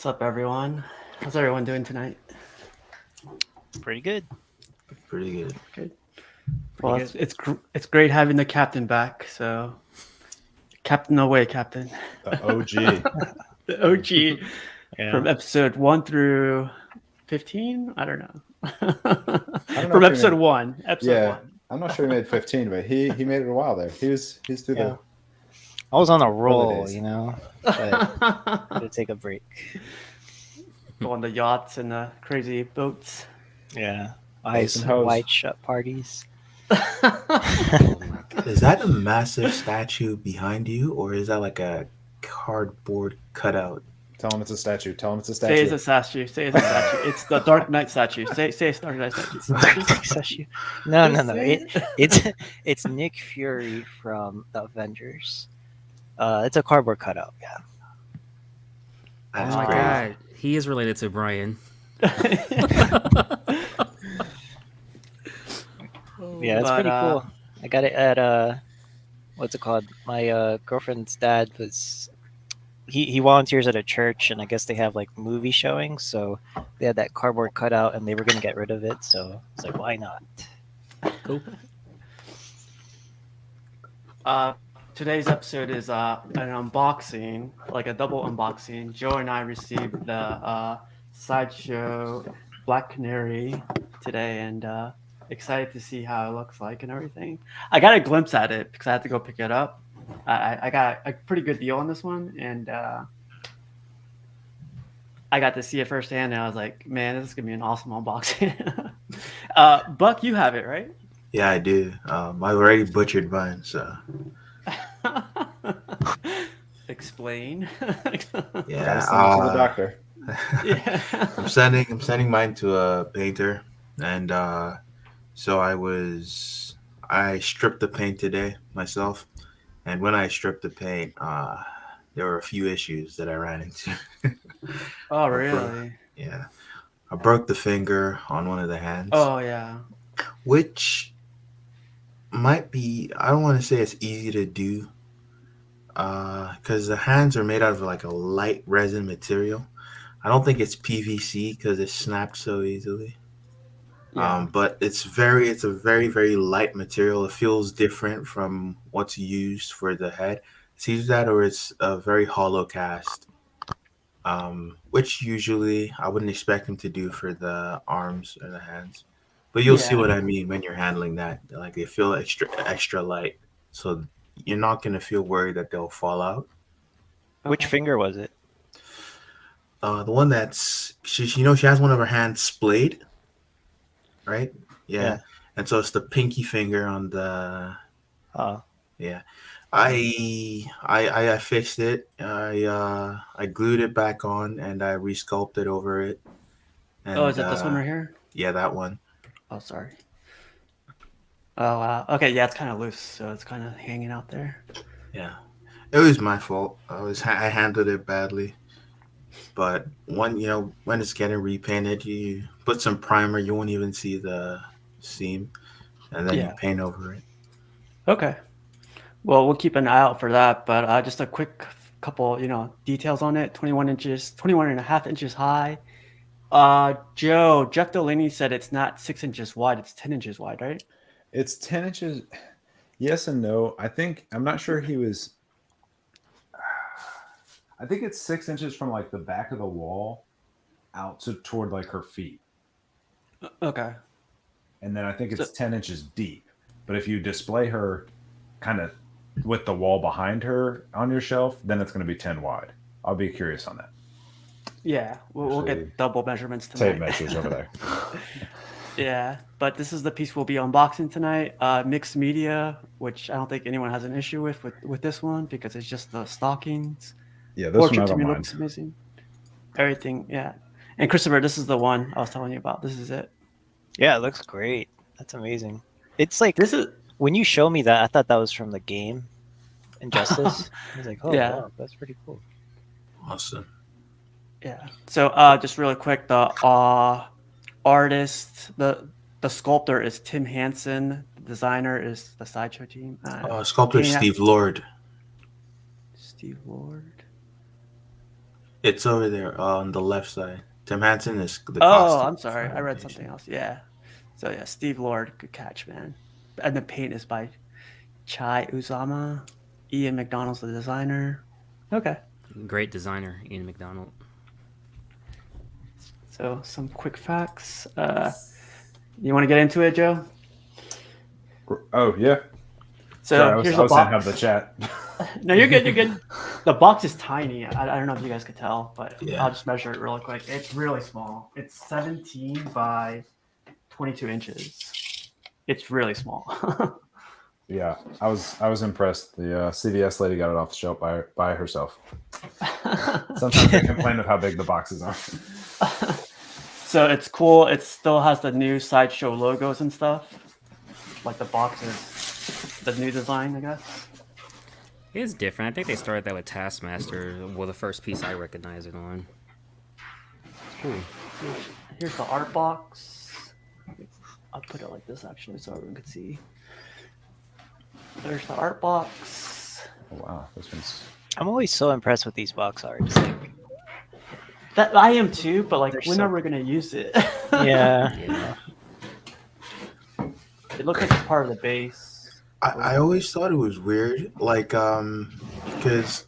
What's up, everyone? How's everyone doing tonight? Pretty good. Pretty good. Good. Pretty Well, good. it's great having the captain back. So, Captain away, Captain. The OG. The OG from Yeah. episode 1 through 15. I don't know. don't know From if he episode made- 1. Episode Yeah, 1. I'm not sure he made 15, but he made it a while there. He's through Yeah. I was on a roll, days. you know. But had to take a break. Go on the yachts and the crazy boats. Yeah. Boats and Ice hoes. white shut parties. Is that a massive statue behind you, or is that like a cardboard cutout? Tell him it's a statue. Tell him it's a Say it's statue. a statue. Say it's a statue. It's the Dark Knight statue. Say it's Dark Knight statue. No. Just say It's Nick Fury from the Avengers. It's a cardboard cutout. Yeah. That's Oh my crazy. god, he is related to Brian. Yeah, it's But, pretty cool. I got it at what's it called? My girlfriend's dad was he volunteers at a church, and I guess they have like movie showings, so they had that cardboard cutout and they were gonna get rid of it, so it's like, why not? Cool. Today's episode is an unboxing, like a double unboxing. Joe and I received the Sideshow Black Canary today, and excited to see how it looks like and everything. I got a glimpse at it because I had to go pick it up. I got a pretty good deal on this one, and I got to see it firsthand, and I was like, man, this is going to be an awesome unboxing. Buck, you have it, right? Yeah, I do. I've already butchered mine, so Explain. yeah. Gotta send it to the doctor. Yeah. I'm sending mine to a painter, and so I stripped the paint today myself, and when I stripped the paint, there were a few issues that I ran into. Oh, really? Yeah, I broke the finger on one of the hands. Oh, yeah. Which might be, I don't want to say it's easy to do, because the hands are made out of like a light resin material. I don't think it's PVC because it snapped so easily. Yeah. But it's a very, very light material. It feels different from what's used for the head. It's either that or it's a very hollow cast, which usually I wouldn't expect them to do for the arms or the hands. But you'll see Yeah. what I mean when you're handling that. Like they feel extra light, so you're not gonna feel worried that they'll fall out. Which Okay. finger was it? The one that's she has one of her hands splayed, right? Yeah. Yeah. And so it's the pinky finger on the Oh, yeah. I fixed it. I glued it back on and I resculpted over it. And, Oh, is that this one right here? Yeah, that one. Oh, sorry. Oh, wow. Okay, yeah, it's kind of loose, so it's kind of hanging out there. Yeah, it was my fault. I handled it badly. But when it's getting repainted, you put some primer. You won't even see the seam, and then Yeah. you paint over it. Okay. Well, we'll keep an eye out for that, but just a quick couple, details on it. 21 and a half inches high. Jeff Delaney said it's not 6 inches wide, it's 10 inches wide, right? It's 10 inches. Yes and no. I'm not sure he was. I think it's 6 inches from like the back of the wall out toward like her feet. Okay. And then I think it's So- 10 inches deep. But if you display her kind of with the wall behind her on your shelf, then it's going to be 10 wide. I'll be curious on that. Yeah, we'll Actually, get double measurements Tape tonight. measures over there. Yeah, but this is the piece we'll be unboxing tonight. Mixed media, which I don't think anyone has an issue with this one because it's just the stockings. Yeah, this one Portrait I to don't me mind. looks amazing. Everything, yeah. And Christopher, this is the one I was telling you about. This is it. yeah, it looks great. That's amazing. It's like This is when you show me that, I thought that was from the game Injustice. I was like, oh, Yeah. wow, that's pretty cool. Awesome. yeah. So just really quick, the artist, the sculptor is Tim Hansen. The designer is the Sideshow team. Sculptor Can you- Steve Lord. Steve Lord. It's over there on the left side. Tim Hansen is the Oh, costume. I'm sorry. I read something else. Yeah. So yeah, Steve Lord, good catch, man. And the paint is by Chai Uzama. Ian McDonald's the designer. Okay. Great designer, Ian McDonald. So some quick facts. You want to get into it, Joe? Oh yeah. So Sorry, I was, here's I the was saying box. have the chat. No, you're good. You're good. The box is tiny. I don't know if you guys could tell, but Yeah. I'll just measure it really quick. It's really small. It's 17 by 22 inches. It's really small. Yeah, I was impressed. The CVS lady got it off the shelf by herself. Sometimes they complain of how big the boxes are. So it's cool. It still has the new Sideshow logos and stuff. Like the box is the new design, I guess. It's different. I think they started that with Taskmaster. Well, the first piece I recognize it on. Here's the art box. I'll put it like this actually so everyone could see. There's the art box. Oh, wow, this one's I'm always so impressed with these box arts. Like, That I am too, but like They're we're so- never gonna use it. yeah. Yeah. It looks like it's part of the base. I always thought it was weird, like because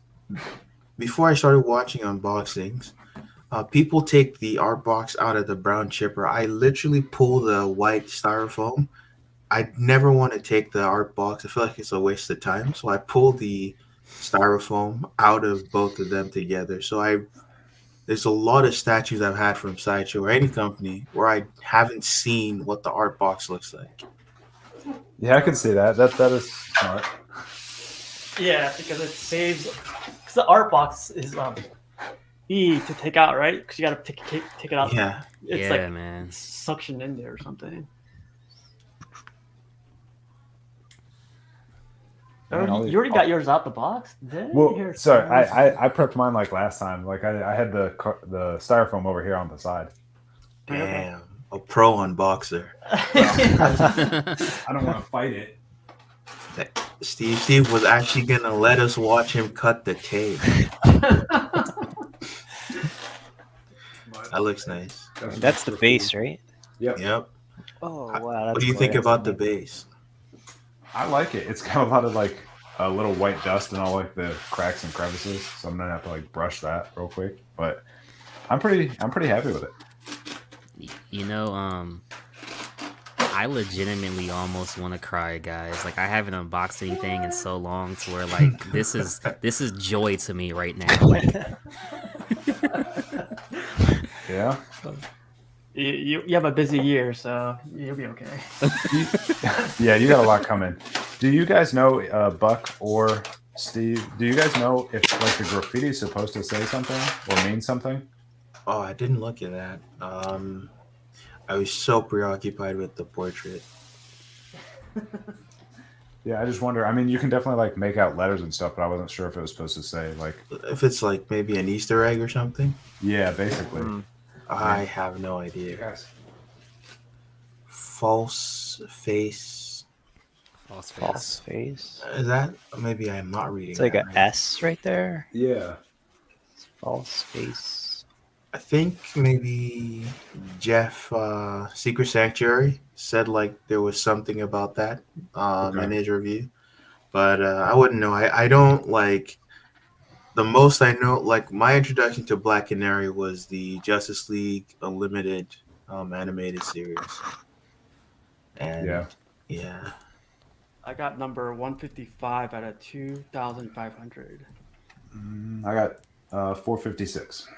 before I started watching unboxings, people take the art box out of the brown chipper. I literally pull the white styrofoam. I never want to take the art box. I feel like it's a waste of time, so I pull the styrofoam out of both of them together. So there's a lot of statues I've had from Sideshow or any company where I haven't seen what the art box looks like. yeah, I can see that. That is smart. Yeah, because it saves. Because the art box is E to take out, right? Because you gotta take it out. Yeah. It's Yeah, like man. suctioned in there or something. Man, all You already these- got yours out the box? Did Well, Here, sorry, let's see. I prepped mine like last time. Like I had the styrofoam over here on the side. Damn. A pro unboxer. I don't want to fight it. Steve was actually going to let us watch him cut the tape. That looks nice. That's the base, right? Yep. Yep. Oh wow. That's What do you think glorious. about the base? I like it. It's got a lot of like a little white dust and all like the cracks and crevices. So I'm gonna have to like brush that real quick. But I'm pretty happy with it. You know, I legitimately almost want to cry, guys. Like I haven't unboxed anything in so long to where like this is joy to me right now. Like Yeah. You have a busy year, so you'll be okay. Yeah, you got a lot coming. Do you guys know, Buck or Steve? Do you guys know if like the graffiti is supposed to say something or mean something? Oh, I didn't look at that. I was so preoccupied with the portrait. Yeah, I just wonder. I mean, you can definitely like make out letters and stuff, but I wasn't sure if it was supposed to say like. If it's like maybe an Easter egg or something, Yeah, basically. I have no idea. Guys. False face. false face. False face. Is that maybe I'm not reading? It's like that a right. S right there. Yeah. False face. I think maybe Jeff Secret Sanctuary said like there was something about that Okay. in his review, but I wouldn't know. I don't like the most I know. Like my introduction to Black Canary was the Justice League Unlimited animated series, and yeah. I got number 155 out of 2,500. I got 456.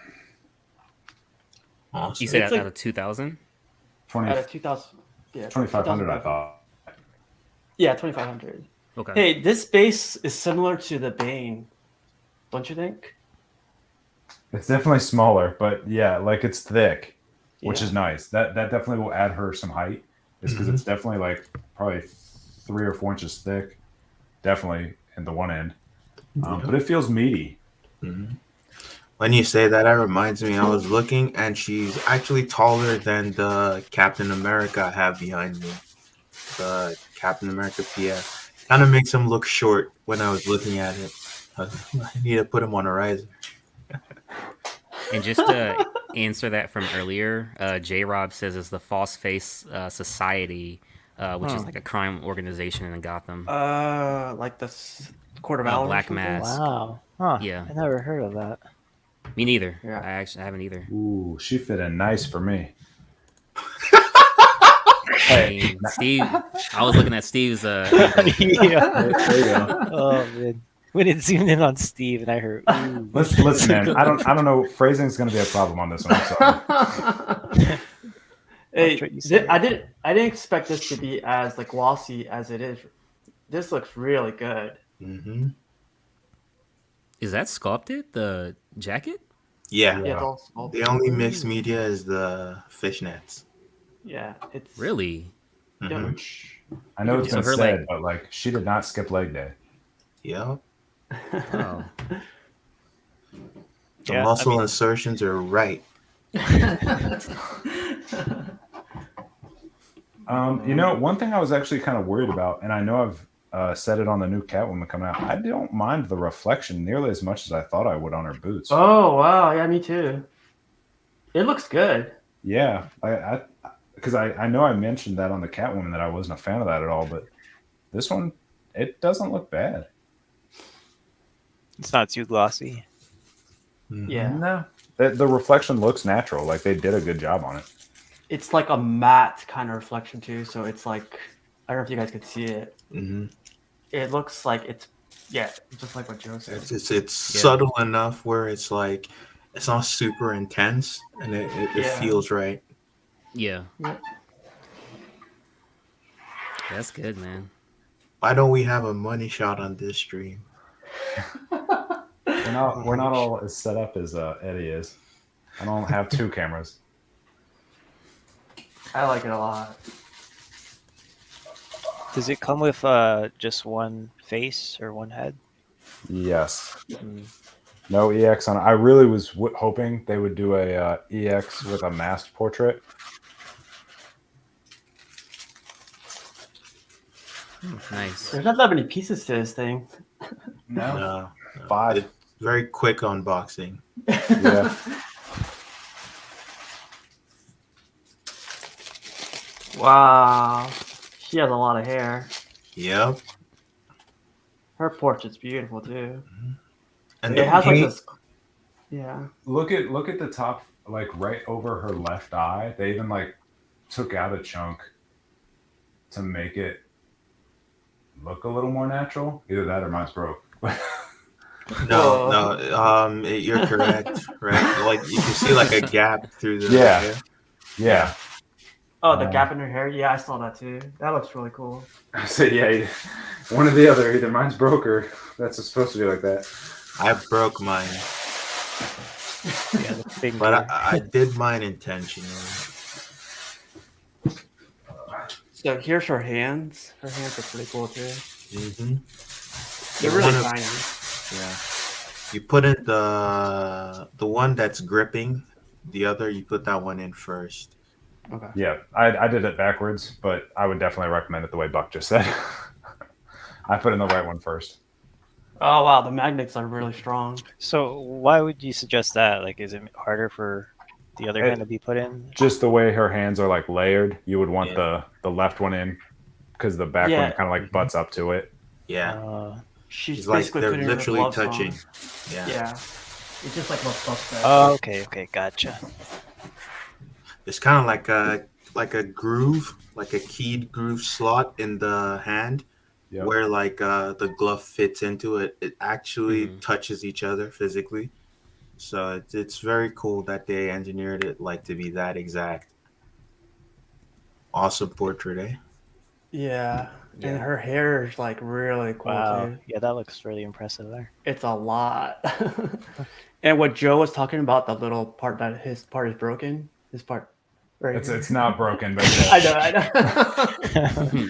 Awesome. You said It's out like- of 2,000? 20, Out of 2,000. Yeah, 2,500, I thought. Yeah, 2,500. Okay. Hey, this base is similar to the Bane, don't you think? It's definitely smaller, but yeah, like it's thick, which Yeah. is nice. That definitely will add her some height. Is because it's definitely like probably 3 or 4 inches thick, definitely in the one end. But it feels meaty. When you say that, reminds me. I was looking, and she's actually taller than the Captain America I have behind me. The Captain America PF kind of makes him look short when I was looking at it. I need to put him on a riser. And just to answer that from earlier, J Rob says it's the False Face Society, which is like a crime organization in Gotham. Like the Court of Owls or Black something? Mask. Wow. Huh. Yeah. I never heard of that. Me neither. Yeah. I haven't either. Ooh, she fit in nice for me. I mean, Steve. I was looking at Steve's. ankle. Yeah. There you go. Oh man. When it zoomed in on Steve, and I heard, ooh. Listen, man. I don't know. Phrasing is going to be a problem on this one. I'm sorry. Hey, That's what you said. I didn't expect this to be as like glossy as it is. This looks really good. Mm-hmm. Is that sculpted? The jacket? Yeah. Yeah, it's all small. The only mixed media is the fishnets. Yeah, it's Really? Yeah. Which I know it's So been her said, leg- but like she did not skip leg day. Yep. Oh. The Yeah, I muscle mean- insertions are right. You know, one thing I was actually kind of worried about, and I know I've said it on the new Catwoman coming out. I don't mind the reflection nearly as much as I thought I would on her boots. Oh wow, yeah, me too. It looks good. Yeah, because I know I mentioned that on the Catwoman that I wasn't a fan of that at all, but this one, it doesn't look bad. It's not too glossy. Yeah, No, the reflection looks natural. Like they did a good job on it. it's like a matte kind of reflection too. So it's like I don't know if you guys could see it. Mm-hmm. It looks like it's just like what Joe said. It's Yeah. subtle enough where it's like it's not super intense and it Yeah. feels right. Yeah. Yeah. That's good, man. Why don't we have a money shot on this stream? We're not all as set up as Eddie is. I don't have two cameras. I like it a lot. Does it come with just one face or one head? Yes. Mm. No EX on it. I really was hoping they would do a EX with a masked portrait. Nice. There's not that many pieces to this thing. No, Five. It's very quick unboxing. Yeah. Wow, she has a lot of hair. Yep. Her portrait's beautiful too. And It has like paint- this. Yeah. Look at the top, like right over her left eye. They even like took out a chunk to make it look a little more natural. Either that or mine's broke. No, you're correct, right? Like you can see like a gap through the Yeah. hair. Yeah. Oh, the gap in her hair. Yeah, I saw that too. That looks really cool. I said, yeah, one or the other. Either mine's broke or that's supposed to be like that. I broke mine, Yeah, the finger. but I did mine intentionally. So here's her hands. Her hands are pretty cool too. Mm-hmm. They're really One of- tiny. Yeah. You put in the one that's gripping. The other, you put that one in first. Okay. Yeah, I did it backwards, but I would definitely recommend it the way Buck just said. I put in the right one first. Oh wow, the magnets are really strong. So why would you suggest that? Like, is it harder for the other hand to be put in? Just the way her hands are like layered, you would want Yeah. the left one in because the back Yeah. one kind of like butts up to it. Yeah. She's It's like basically they're putting her literally gloves on. touching. Yeah. Yeah. It's just like a buff Oh, okay, gotcha. It's kind of like a groove, like a keyed groove slot in the hand, Yep. where like the glove fits into it. It actually Mhm. touches each other physically. So it's very cool that they engineered it like to be that exact. Awesome portrait, eh? Yeah. Yeah. And her hair is like really cool Wow. too. Yeah, that looks really impressive there. It's a lot. And what Joe was talking about, the little part that his part is broken, his part right here. It's not broken, but I know.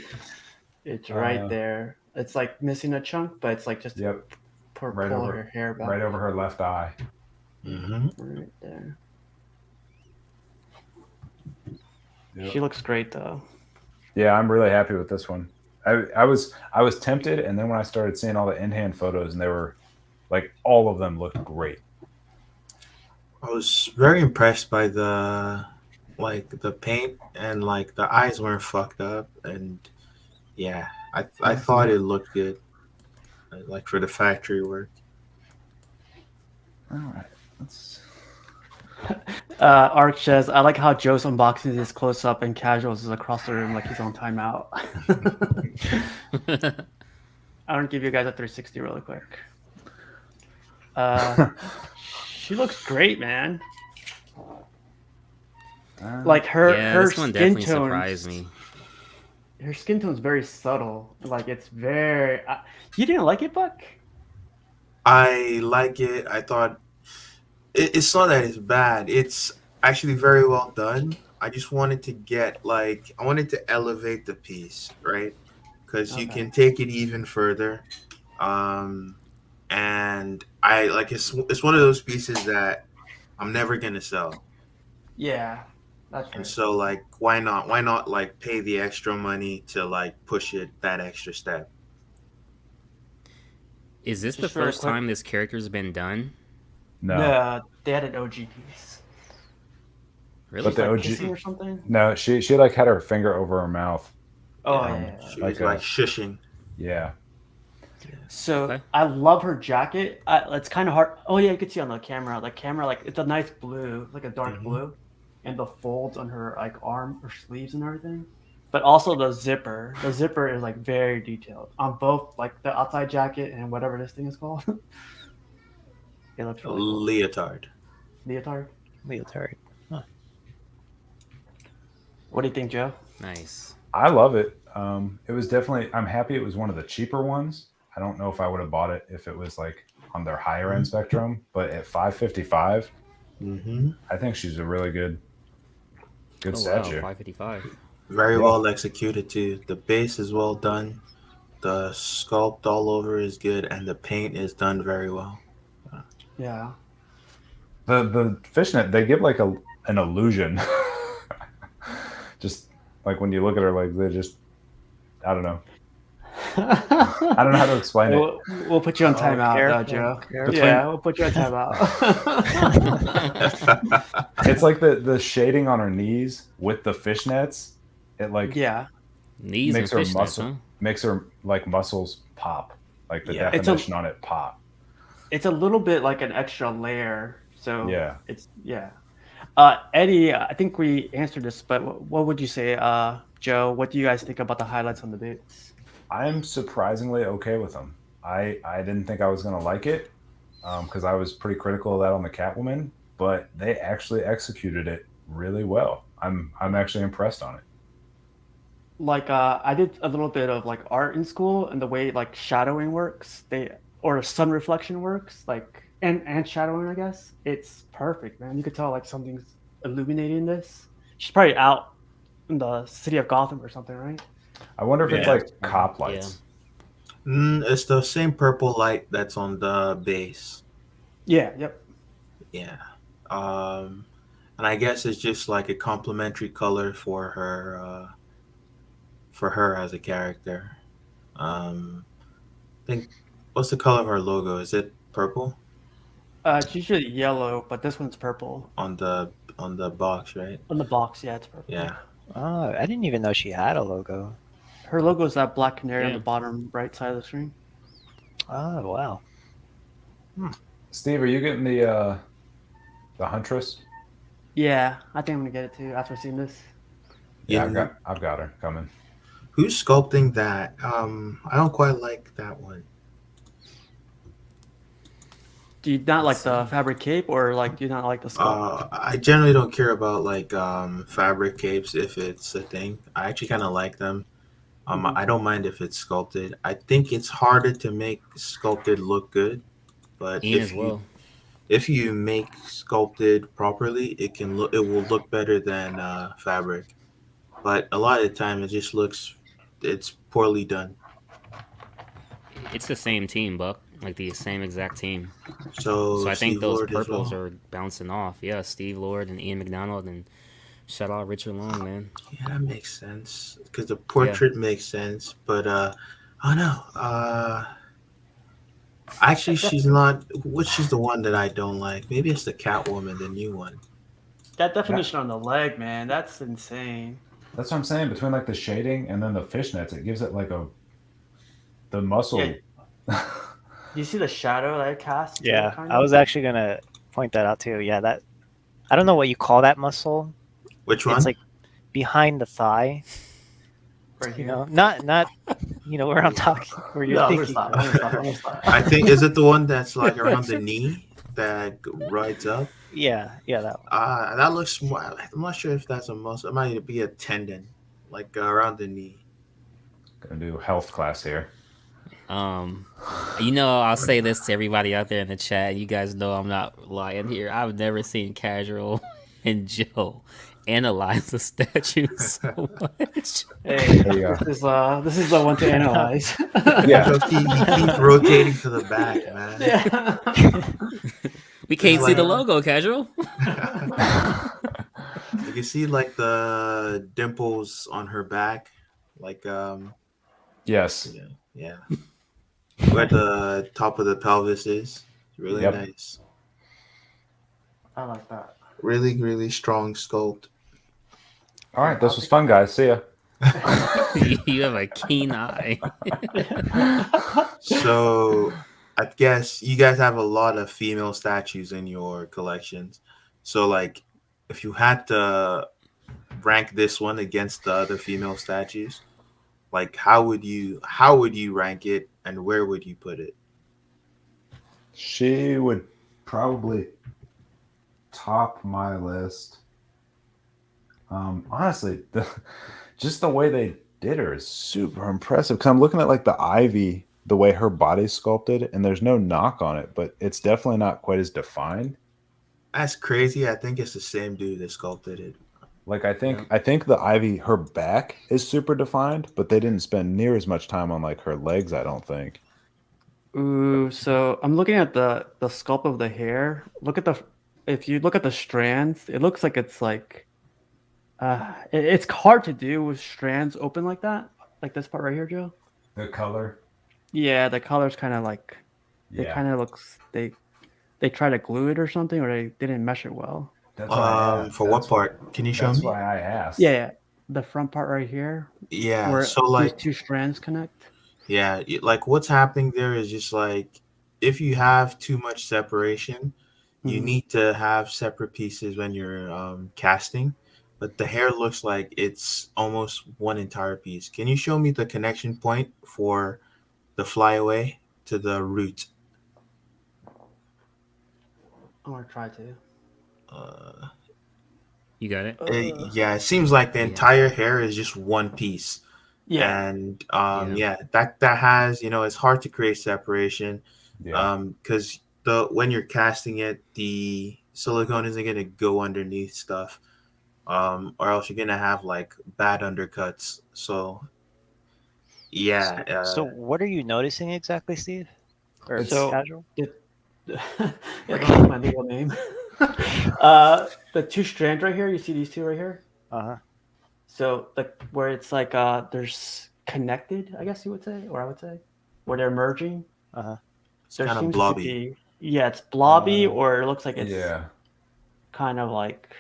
It's right Uh, there. It's like missing a chunk, but it's like just Yep, pull right over- her hair back. right over her left eye. Mm-hmm. Right there. Yep. She looks great though. Yeah, I'm really happy with this one. I was tempted, and then when I started seeing all the in-hand photos, and they were like all of them looked great. I was very impressed by the paint, and like the eyes weren't fucked up, and yeah, I thought it looked good, like for the factory work. All right. Let's. Ark says, I like how Joe's unboxing is close up and casuals is across the room like he's on timeout. I want to give you guys a 360 really quick. She looks great, man. Like her this one skin definitely tone surprised me. Her skin tone's very subtle. Like it's very. You didn't like it, Buck? I like it. I thought it's not that it's bad. It's actually very well done. I just wanted to get like I wanted to elevate the piece, right? Because you Okay. can take it even further. Um, and I like it's one of those pieces that I'm never gonna sell. Yeah, that's And right. so like why not? Why not like pay the extra money to like push it that extra step? Is this the Just really first quick. time this character's been done? No. They had an OG piece. Really? But the Like OG. kissing or something. No, she like had her finger over her mouth. Oh Yeah. yeah. She Like was like shushing. Yeah. So Okay. I love her jacket. It's kind of hard. Oh yeah, you can see on the camera. The camera, like it's a nice blue, like a dark Mhm. blue, and the folds on her like arm or sleeves and everything. But also the zipper. The zipper is like very detailed on both, like the outside jacket and whatever this thing is called. It looks really cool. Leotard. Leotard. Leotard. What do you think, Joe? Nice. I love it. It was definitely. I'm happy it was one of the cheaper ones. I don't know if I would have bought it if it was like on their higher end spectrum, but at $555, Mm-hmm. I think she's a really good Oh wow, statue. 555. Very Yeah. well executed too. The base is well done. The sculpt all over is good, and the paint is done very well. Yeah. The fishnet, they give like an illusion. Just like when you look at her, like they just, I don't know. I don't know how to explain it. We'll put you on Oh, timeout, careful, Joe. careful. Yeah, we'll put you on timeout. It's like the shading on her knees with the fishnets. It like Yeah. Knees makes and her fishnets, muscle huh? makes her like muscles pop. Like the Yeah. definition on it pop. It's a little bit like an extra layer. So Yeah. it's yeah. Eddie, I think we answered this, but what would you say, Joe? What do you guys think about the highlights on the boots? I'm surprisingly okay with them. I didn't think I was gonna like it because I was pretty critical of that on the Catwoman, but they actually executed it really well. I'm actually impressed on it. Like I did a little bit of like art in school and the way like shadowing works, or sun reflection works, like and shadowing, I guess. It's perfect, man. You could tell like something's illuminating this. She's probably out in the city of Gotham or something, right? I wonder if it's Yeah. like cop lights. It's the same purple light that's on the base. Yeah, yep. Yeah. And I guess it's just like a complementary color for her as a character. I think what's the color of her logo? Is it purple It's usually yellow, but this one's purple. on the box, right? On the box, yeah, it's purple. Yeah. Oh, I didn't even know she had a logo. Her logo is that black canary on Yeah. the bottom right side of the screen. Oh, wow. Steve, are you getting the Huntress? Yeah, I think I'm gonna get it too after seeing this. Yeah, Yeah. I've got her coming. Who's sculpting that? I don't quite like that one. Do you not like the fabric cape, or like do you not like the sculpt? I generally don't care about like fabric capes if it's a thing. I actually kind of like them. Mhm. I don't mind if it's sculpted. I think it's harder to make sculpted look good, but Ian as well. if you make sculpted properly, it will look better than fabric. But a lot of the time, it's poorly done. It's the same team, Buck. Like the same exact team. So So I think Steve those Lord as purples well. are bouncing off. Yeah, Steve Lord and Ian McDonald, and shout out Richard Long, man. Yeah, that makes sense because the portrait makes sense, but I don't know. Actually, she's not. Which is the one that I don't like? Maybe it's the Catwoman, the new one. That definition on the leg, man, that's insane. That's what I'm saying. Between like the shading and then the fishnets, it gives it like the Yeah, muscle. you see the shadow that it casts too, Yeah, kind I of. was actually gonna point that out too. Yeah, that I don't know what you call that muscle. Which It's one? like behind the thigh. Right You here. know, not where I'm talking, where you're No, I'm gonna thinking. stop. I'm gonna stop. I'm gonna stop. I think is it the one that's like around the knee that rides up? Yeah, that one. That looks more. I'm not sure if that's a muscle. It might be a tendon, like around the knee. Gonna do health class here. I'll say this to everybody out there in the chat. You guys know I'm not lying here. I've never seen Casual and Joe analyze the statue so much. Hey, There you go. this is the one to analyze. Yeah. Because he keeps rotating to the back, man. Yeah. We can't see the like- logo, Casual. You can see like the dimples on her back, like Yes. yeah, where the top of the pelvis is. Really Yep. nice. I like that. Really, really strong sculpt. All right. This was fun, guys. See ya. You have a keen eye. So I guess you guys have a lot of female statues in your collections. So like if you had to rank this one against the other female statues, like how would you rank it and where would you put it? She would probably top my list. Honestly, just the way they did her is super impressive. Because I'm looking at like the ivy, the way her body's sculpted, and there's no knock on it, but it's definitely not quite as defined. That's crazy. I think it's the same dude that sculpted it. Like I think the ivy, her back is super defined, but they didn't spend near as much time on like her legs. I don't think. Ooh, so I'm looking at the sculpt of the hair. If you look at the strands, it looks like it's like it's hard to do with strands open like that, like this part right here, Joe. The color, Yeah, the color's kind of like it yeah, kind of looks they try to glue it or something, or they didn't mesh it well. that's why I asked. For what part? Can you show That's me? why I asked. Yeah, the front part right here, Yeah. where So these like two strands connect. yeah, like what's happening there is just like if you have too much separation, you Mhm. need to have separate pieces when you're casting. But the hair looks like it's almost one entire piece. Can you show me the connection point for the flyaway to the root? I'm gonna try to. Uh, You got it? yeah, it seems like the Yeah. entire hair is just one piece. Yeah, And Yeah. that has, it's hard to create separation. Yeah. Because when you're casting it, the silicone isn't gonna go underneath stuff, or else you're gonna have like bad undercuts. So yeah, So what are you noticing exactly, Steve? Or So- Casual? yeah, that's my legal name. The two strands right here. You see these two right here. Uh-huh. So where it's like there's connected, I guess you would say, or I would say, where they're merging. Uh-huh. it's There kind of seems blobby. to be it's blobby, or it looks like it's Yeah. kind of like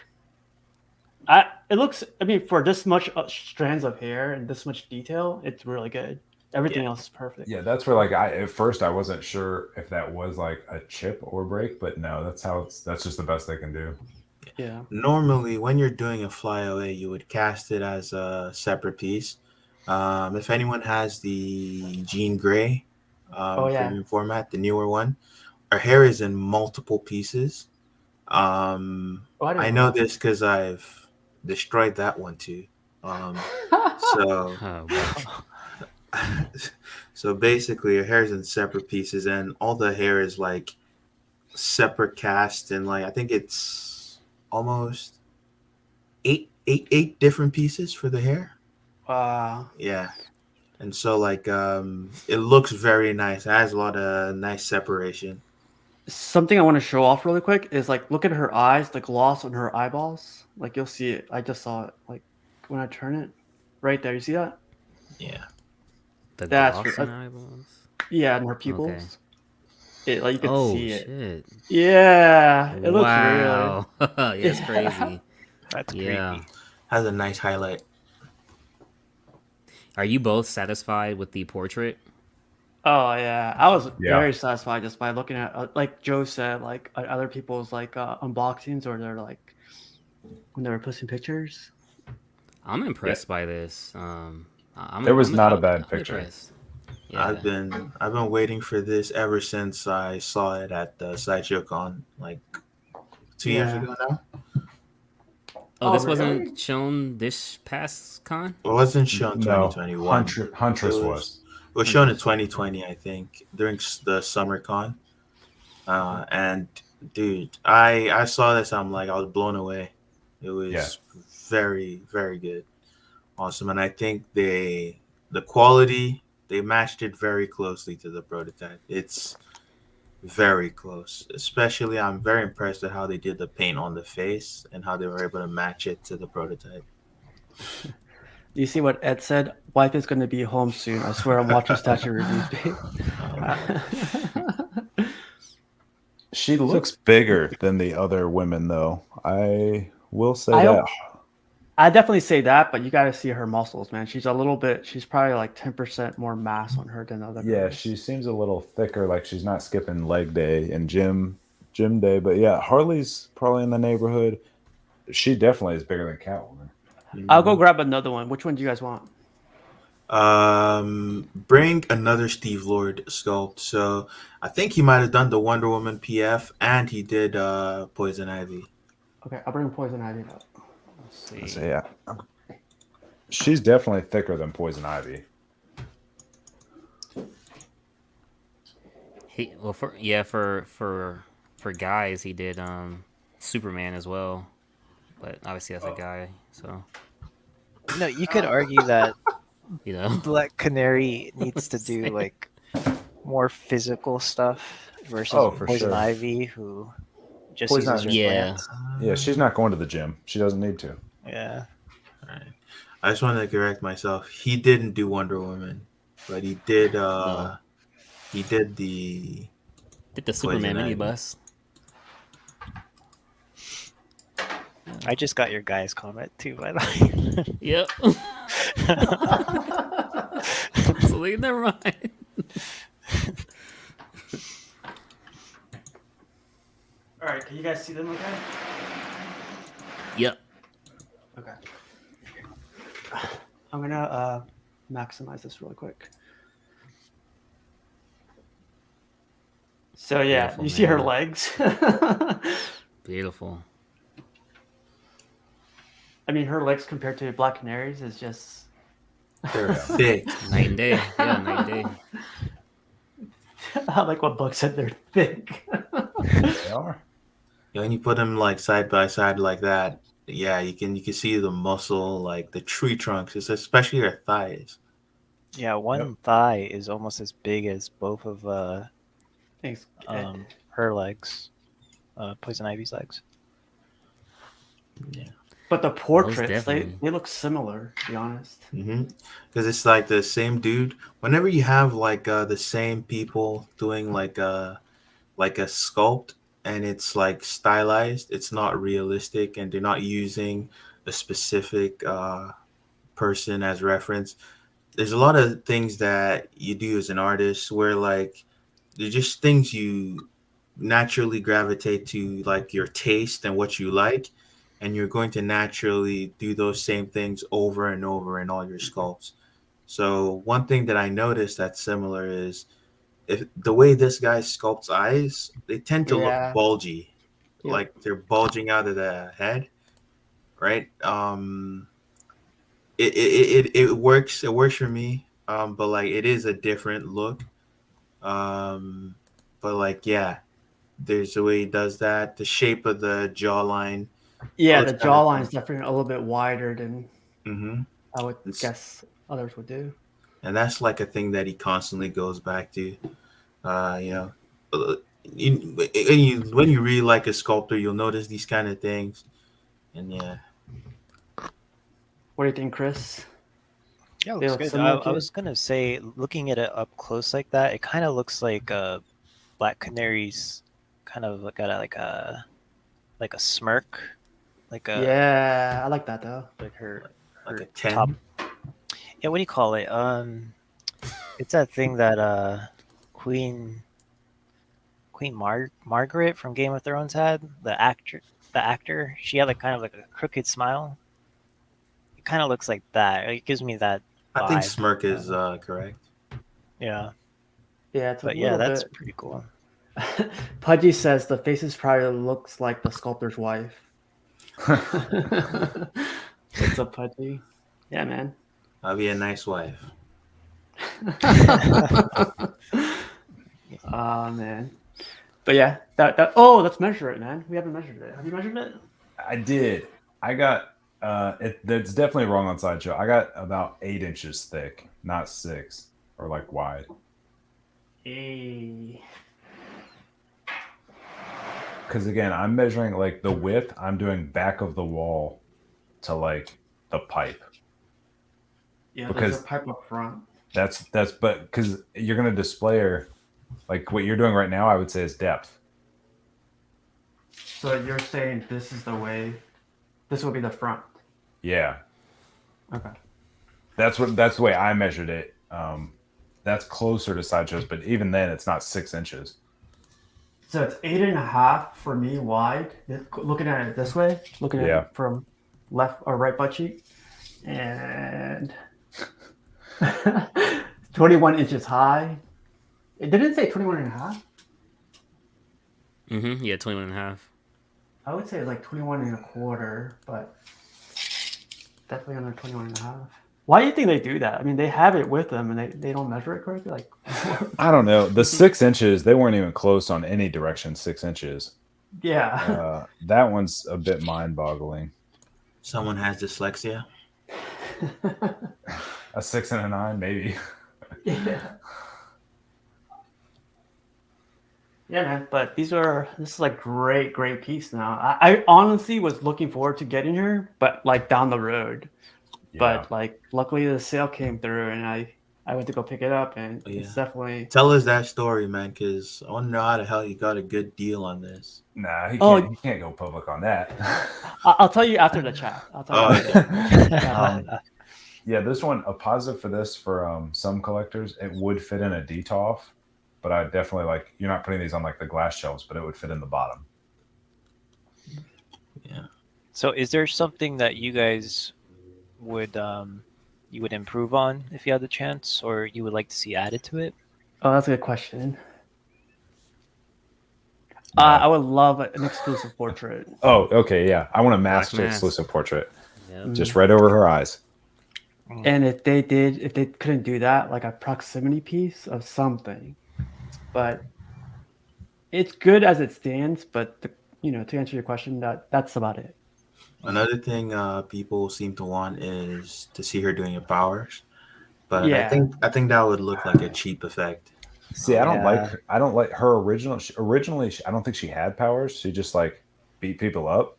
it looks. I mean, for this much strands of hair and this much detail, it's really good. Everything Yeah. else is perfect. Yeah, that's where like at first I wasn't sure if that was like a chip or break, but no, that's just the best they can do. Yeah. Normally, when you're doing a flyaway, you would cast it as a separate piece. If anyone has the Jean Grey premium format, the newer one, our hair is in multiple pieces. I I know this because I've destroyed that one too. So Oh, wow. so basically, your hair is in separate pieces, and all the hair is like separate cast, and like I think it's almost eight different pieces for the hair. Wow. Yeah. And so like it looks very nice. It has a lot of nice separation. Something I want to show off really quick is like look at her eyes, the gloss on her eyeballs. Like you'll see it. I just saw it. Like when I turn it, right there. You see that? Yeah. The That's gloss what- in eyeballs. Yeah, and her pupils. It like you could Oh see it. shit! Yeah, it looks really. Wow, yeah, it's Yeah. crazy. That's Yeah. creepy. Has a nice highlight. Are you both satisfied with the portrait? Oh yeah, I was Yeah. very satisfied just by looking at like Joe said, like other people's like unboxings or they're like when they were posting pictures. I'm Yeah. impressed by this. There was not a bad I'm picture. impressed. Yeah. I've been waiting for this ever since I saw it at the Sideshow Con like 2 years Yeah. ago now. Oh, Oh this really? wasn't shown this past con. It wasn't shown No, 2021. Huntress It was. was shown in 2020, I think, during the summer con. And dude, I saw this. I'm like, I was blown away. It Yeah. was very, very good, awesome. And I think the quality, they matched it very closely to the prototype. It's very close. Especially, I'm very impressed at how they did the paint on the face and how they were able to match it to the prototype. You see what Ed said? Wife is going to be home soon. I swear I'm watching statue reviews, babe. She looks bigger than the other women, though. I will say I that. don't- I definitely say that, but you got to see her muscles, man. She's a little bit. She's probably like 10% more mass on her than other Yeah, girls. she seems a little thicker, like she's not skipping leg day and gym day. But yeah, Harley's probably in the neighborhood. She definitely is bigger than Catwoman. I'll go grab another one. Which one do you guys want? Bring another Steve Lord sculpt. So I think he might have done the Wonder Woman PF and he did Poison Ivy. Okay, I'll bring Poison Ivy up. Let's see. So yeah, she's definitely thicker than Poison Ivy. For guys, he did Superman as well, but obviously that's a guy, so No, you could argue that you know. Black Canary needs to do like more physical stuff versus Oh, for Poison sure. Ivy, who just Poison uses her Ivy- yeah. plants. Yeah, she's not going to the gym. She doesn't need to. Yeah. Alright. I just wanted to correct myself. He didn't do Wonder Woman, but he did No. he did the Did the Superman Ivy. minibus? I just got your guys' comment too, by the way. Yep. So never mind. All right, can you guys see them okay? Yep. Okay. I'm gonna maximize this really quick. So yeah, Beautiful, you see her man. legs. Beautiful. I mean, her legs compared to Black Canary's is just. they're thick. Night and day. Yeah, night and day. I like what Buck said. They're thick. They are. Yeah, when you put them like side by side like that, yeah, you can see the muscle, like the tree trunks, it's especially her thighs. Yeah, one thigh is almost as big as both of Thanks. her legs, Poison Ivy's legs. Yeah. But the portraits, definitely. they look similar. To be honest. Because it's like the same dude. Whenever you have like the same people doing like a sculpt and it's like stylized, it's not realistic, and they're not using a specific person as reference. There's a lot of things that you do as an artist where like they're just things you naturally gravitate to, like your taste and what you like, and you're going to naturally do those same things over and over in all your sculpts. So one thing that I noticed that's similar is if the way this guy sculpts eyes, they tend to Yeah. look bulgy, Yep. like they're bulging out of the head, right? It works. It works for me. But like it is a different look. But like yeah, there's a way he does that. The shape of the jawline. Yeah, those the kind of jawline is things. definitely a little bit wider than Mm-hmm. I would It's- guess others would do. And that's like a thing that he constantly goes back to. You know, when you really like a sculptor, you'll notice these kind of things. And yeah, What do you think, Chris? Yeah, They looks look good. similar I to- was gonna say, looking at it up close like that, it kind of looks like Black Canary's kind of got like a smirk, like a Yeah, I like that though. like her Like her a 10. top. Yeah, what do you call it? It's that thing that Margaret from Game of Thrones had. The actor. She had like kind of like a crooked smile. It kind of looks like that. It gives me that I think vibe. smirk is correct. Yeah, Yeah, it's a but yeah, little that's bit. pretty cool. Pudgy says the faces probably looks like the sculptor's wife. What's up, Pudgy? Yeah, man. That'd be a nice wife. Oh man. But yeah, that oh, let's measure it, man. We haven't measured it. Have you measured it? I did. I got that's definitely wrong on Sideshow. I got about 8 inches thick, not 6 or like wide. Hey. Because again, I'm measuring like the width. I'm doing back of the wall to like the pipe. Yeah, Because there's a pipe up front. That's but because you're gonna display her, like what you're doing right now, I would say is depth. So you're saying this is the way, this will be the front. Yeah, Okay. that's the way I measured it. That's closer to Sideshow's, but even then, it's not 6 inches. So it's 8.5 for me wide. Looking at it this way, looking at Yeah. it from left or right butt cheek, and 21 inches high. It didn't say 21.5. Yeah, 21 and a half. I would say like 21.25, but definitely under 21.5. Why do you think they do that? I mean, they have it with them and they don't measure it correctly. Like, I don't know. The 6 inches, they weren't even close on any direction. 6 inches. yeah. That one's a bit mind-boggling. Someone has dyslexia. A 6 and a 9, maybe. Yeah. Yeah, man. But this is like great piece now. I honestly was looking forward to getting her, but like down the road. Yeah. But like luckily the sale came through and I went to go pick it up and Yeah. it's definitely Tell us that story, man, because I want to know how the hell you got a good deal on this. Nah, he Oh. can't go public on that. I'll tell you after the chat. I'll tell you. Okay. Yeah, this one, a positive for this for some collectors, it would fit in a DTOF, but I definitely like, you're not putting these on like the glass shelves, but it would fit in the bottom. Yeah. So, is there something that you guys would improve on if you had the chance, or you would like to see added to it? Oh, that's a good question. I would love an exclusive portrait. Oh, okay, yeah. I want a masked mask. exclusive portrait, Yep. just right over her eyes. And if they couldn't do that, like a proximity piece of something, but it's good as it stands. But to answer your question, that's about it. Another thing people seem to want is to see her doing her powers, but Yeah. I think that would look like a cheap effect. See, I don't Yeah. like her originally. I don't think she had powers. She just like beat people up,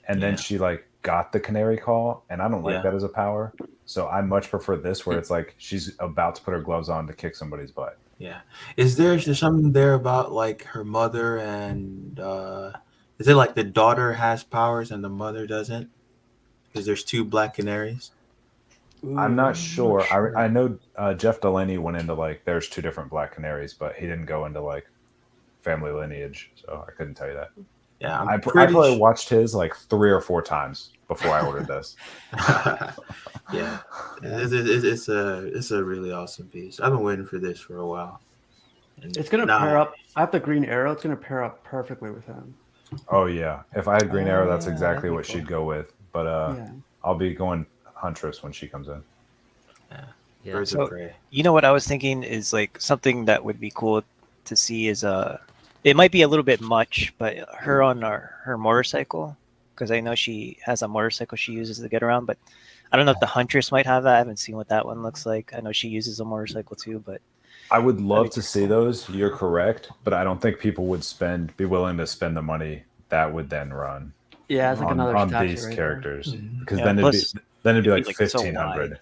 and then Yeah. she like got the canary call, and I don't like Yeah. that as a power. So I much prefer this, where it's like she's about to put her gloves on to kick somebody's butt. Yeah. Is there something there about like her mother and is it like the daughter has powers and the mother doesn't? Because there's two black canaries. I'm not sure. I know Jeff Delaney went into like there's 2 different black canaries, but he didn't go into like family lineage, so I couldn't tell you that. Yeah, I probably watched his like 3 or 4 times before I ordered this. Yeah, it's a really awesome piece. I've been waiting for this for a while. And It's gonna now- pair up. I have the green arrow. It's gonna pair up perfectly with him. Oh yeah, if I had Green Arrow, that's yeah, exactly that'd be what cool. she'd go with. But Yeah. I'll be going Huntress when she comes in. Yeah. Birds So- of prey. You know what I was thinking is like something that would be cool to see is it might be a little bit much, but her on her motorcycle, because I know she has a motorcycle she uses to get around, but I don't know if the Huntress might have that. I haven't seen what that one looks like. I know she uses a motorcycle too, but I would love be to pretty see cool. those. You're correct, but I don't think people would be willing to spend the money that would then run Yeah, it's like another on statue these right there. characters, because Yeah, then plus it'd be like so 1,500.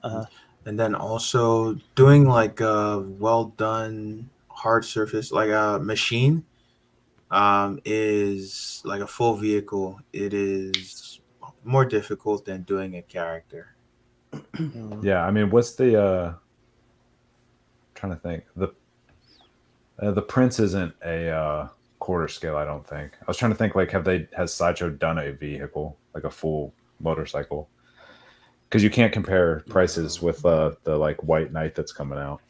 wide. And then also doing like a well done hard surface, like a machine, is like a full vehicle. It is more difficult than doing a character. Mm. Yeah, I mean, what's the trying to think. The Prince isn't a quarter scale, I don't think. I was trying to think like has Sideshow done a vehicle, like a full motorcycle? Because you can't compare prices with the like White Knight that's coming out.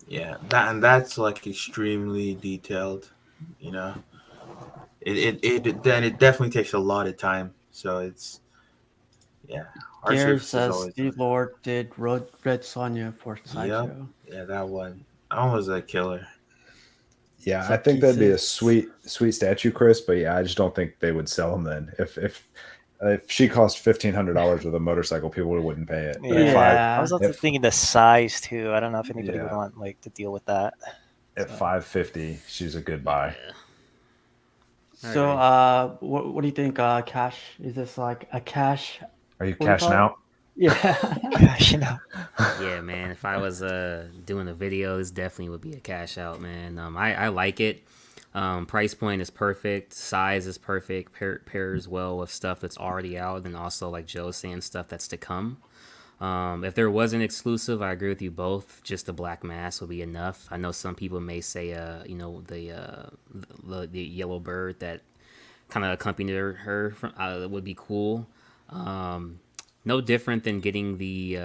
Yeah, that's like extremely detailed. You know, it definitely takes a lot of time. So it's yeah, hard Gary surface is says always. Steve Lord did Red Sonja for Yep. Sideshow. Yeah, that one. That one was a killer. Yeah, I Set think that'd be a pieces. sweet statue, Chris. But yeah, I just don't think they would sell them then. If she cost $1,500 with a motorcycle, people wouldn't pay it. But Yeah. I was also if thinking the size too. I don't know if anybody would yeah, want like to deal with that. at So. 550, she's a good buy. Yeah. So, agree. what do you think? Cash? Is this like a cash? Are you What do you cashing call it? out? Yeah. Gosh, you know. Yeah, man. If I was doing a video, this definitely would be a cash out, man. I like it. Price point is perfect. Size is perfect. Pairs well with stuff that's already out, and also like Joe was saying, stuff that's to come. If there was an exclusive, I agree with you both. Just the Black Mass would be enough. I know some people may say, the yellow bird that kind of accompanied her from, would be cool. No different than getting the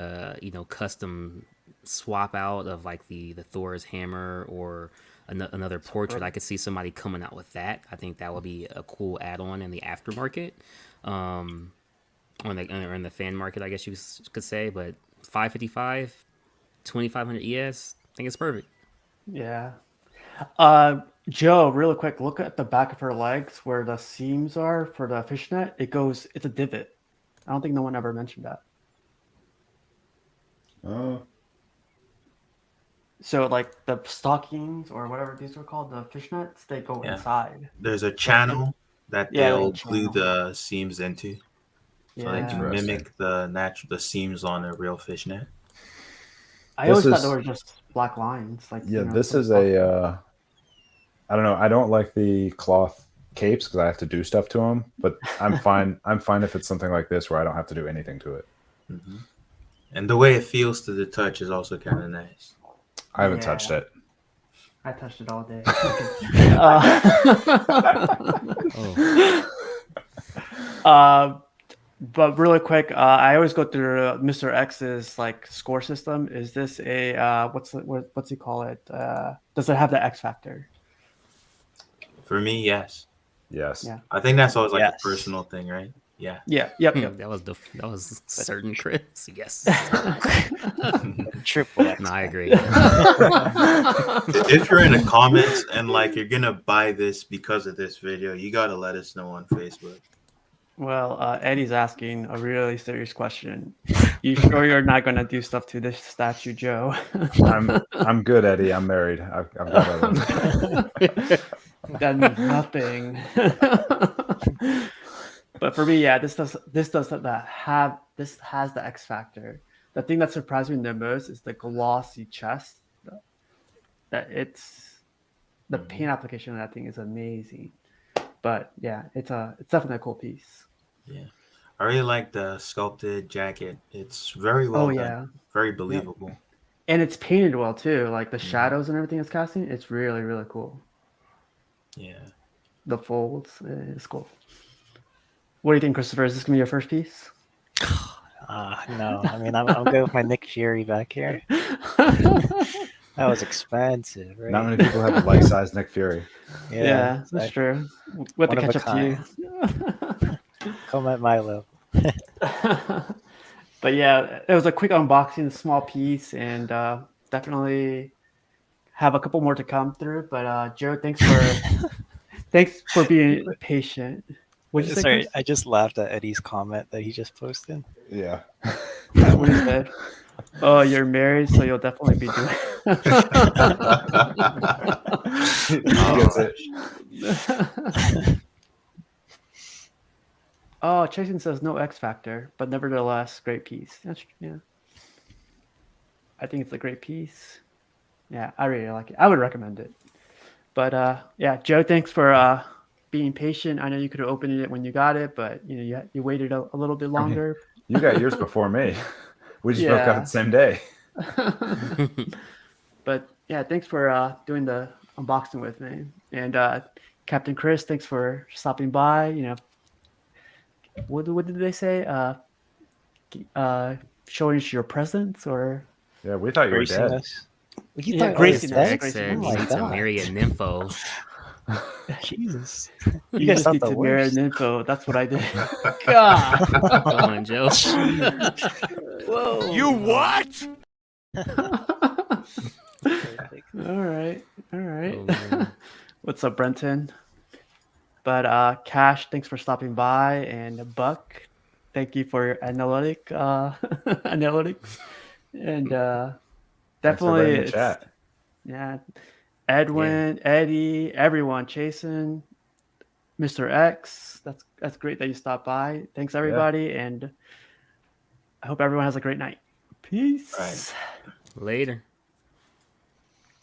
custom swap out of like the Thor's hammer or another portrait. I could see somebody coming out with that. I think that would be a cool add-on in the aftermarket, or in the fan market, I guess you could say. But 555, 2500 ES, I think it's perfect. Yeah. Joe, real quick, look at the back of her legs where the seams are for the fishnet. It's a divot. I don't think no one ever mentioned that. Oh, So, like the stockings or whatever these are called, the fishnets, they go Yeah. inside. There's a channel that Yeah, like a they'll glue channel. the seams into, so they Yeah. can Interesting. mimic the seams on a real fishnet. I This always thought they is were just black lines. Like, yeah. you know, This some is stock- I don't know. I don't like the cloth capes because I have to do stuff to them. But I'm fine. I'm fine if it's something like this where I don't have to do anything to it. Hmm. And the way it feels to the touch is also kind of nice. I haven't Yeah. touched it. I touched it all day. But really quick, I always go through Mr. X's like score system. Is this a what's he call it? Does it have the X factor? For me, yes. Yes. Yeah. I think that's always like Yes. a personal thing, right? Yeah. Yeah. Yep. That was certain, Chris. Yes. Triple X. No, I agree. If you're in the comments and like you're gonna buy this because of this video, you gotta let us know on Facebook. Well, Eddie's asking a really serious question. You sure you're not going to do stuff to this statue, Joe? I'm good, Eddie. I'm married. I've got other. That means nothing. But for me, yeah, this has the X factor. The thing that surprised me the most is the glossy chest. The paint application of that thing is amazing. But yeah, it's definitely a cool piece. Yeah. I really like the sculpted jacket. It's very well done. Yeah. Very believable. And it's painted well too. Like the shadows and everything it's casting, it's really, really cool. Yeah. The folds is cool. What do you think, Christopher? Is this gonna be your first piece? No, I mean I'm good with my Nick Fury back here. That was expensive, right? Not many people have a life-size Nick Fury. Yeah, that's true. We have to One of catch a up to you. Come at my level. But yeah, it was a quick unboxing, a small piece, and definitely have a couple more to come through. But Joe, thanks for being patient. What'd you say, Sorry, Chris? I just laughed at Eddie's comment that he just posted. Yeah. What he said? Oh, you're married, so you'll definitely be doing. He gets it. Oh, Jason says no X factor, but nevertheless, great piece. Yeah. I think it's a great piece. Yeah, I really like it. I would recommend it. But yeah, Joe, thanks for being patient. I know you could have opened it when you got it, but you waited a little bit I mean, longer. you got yours before me. We just both got it Yeah. the same day. But yeah, thanks for doing the unboxing with me. And Captain Chris, thanks for stopping by. What did they say? Showing us your presence or Yeah, we thought you were Gracing dead. us. You Yeah, thought I Gracie was knows, dead? Gracie said Oh knows. you my need to god. marry a nympho. Jesus. You guys just thought need the to mirror worst. an info. That's what I did. God. Come on, Joe. Whoa. You what? Perfect. All right. All right. Oh, man. What's up, Brenton? But Cash, thanks for stopping by, and Buck, thank you for your analytics, and Thanks for definitely everybody in the it's chat. yeah, Edwin, Eddie, everyone, Jason, Mr. X. That's great that you stopped by. Thanks everybody, and I hope everyone has a great night. Peace. Right. Later.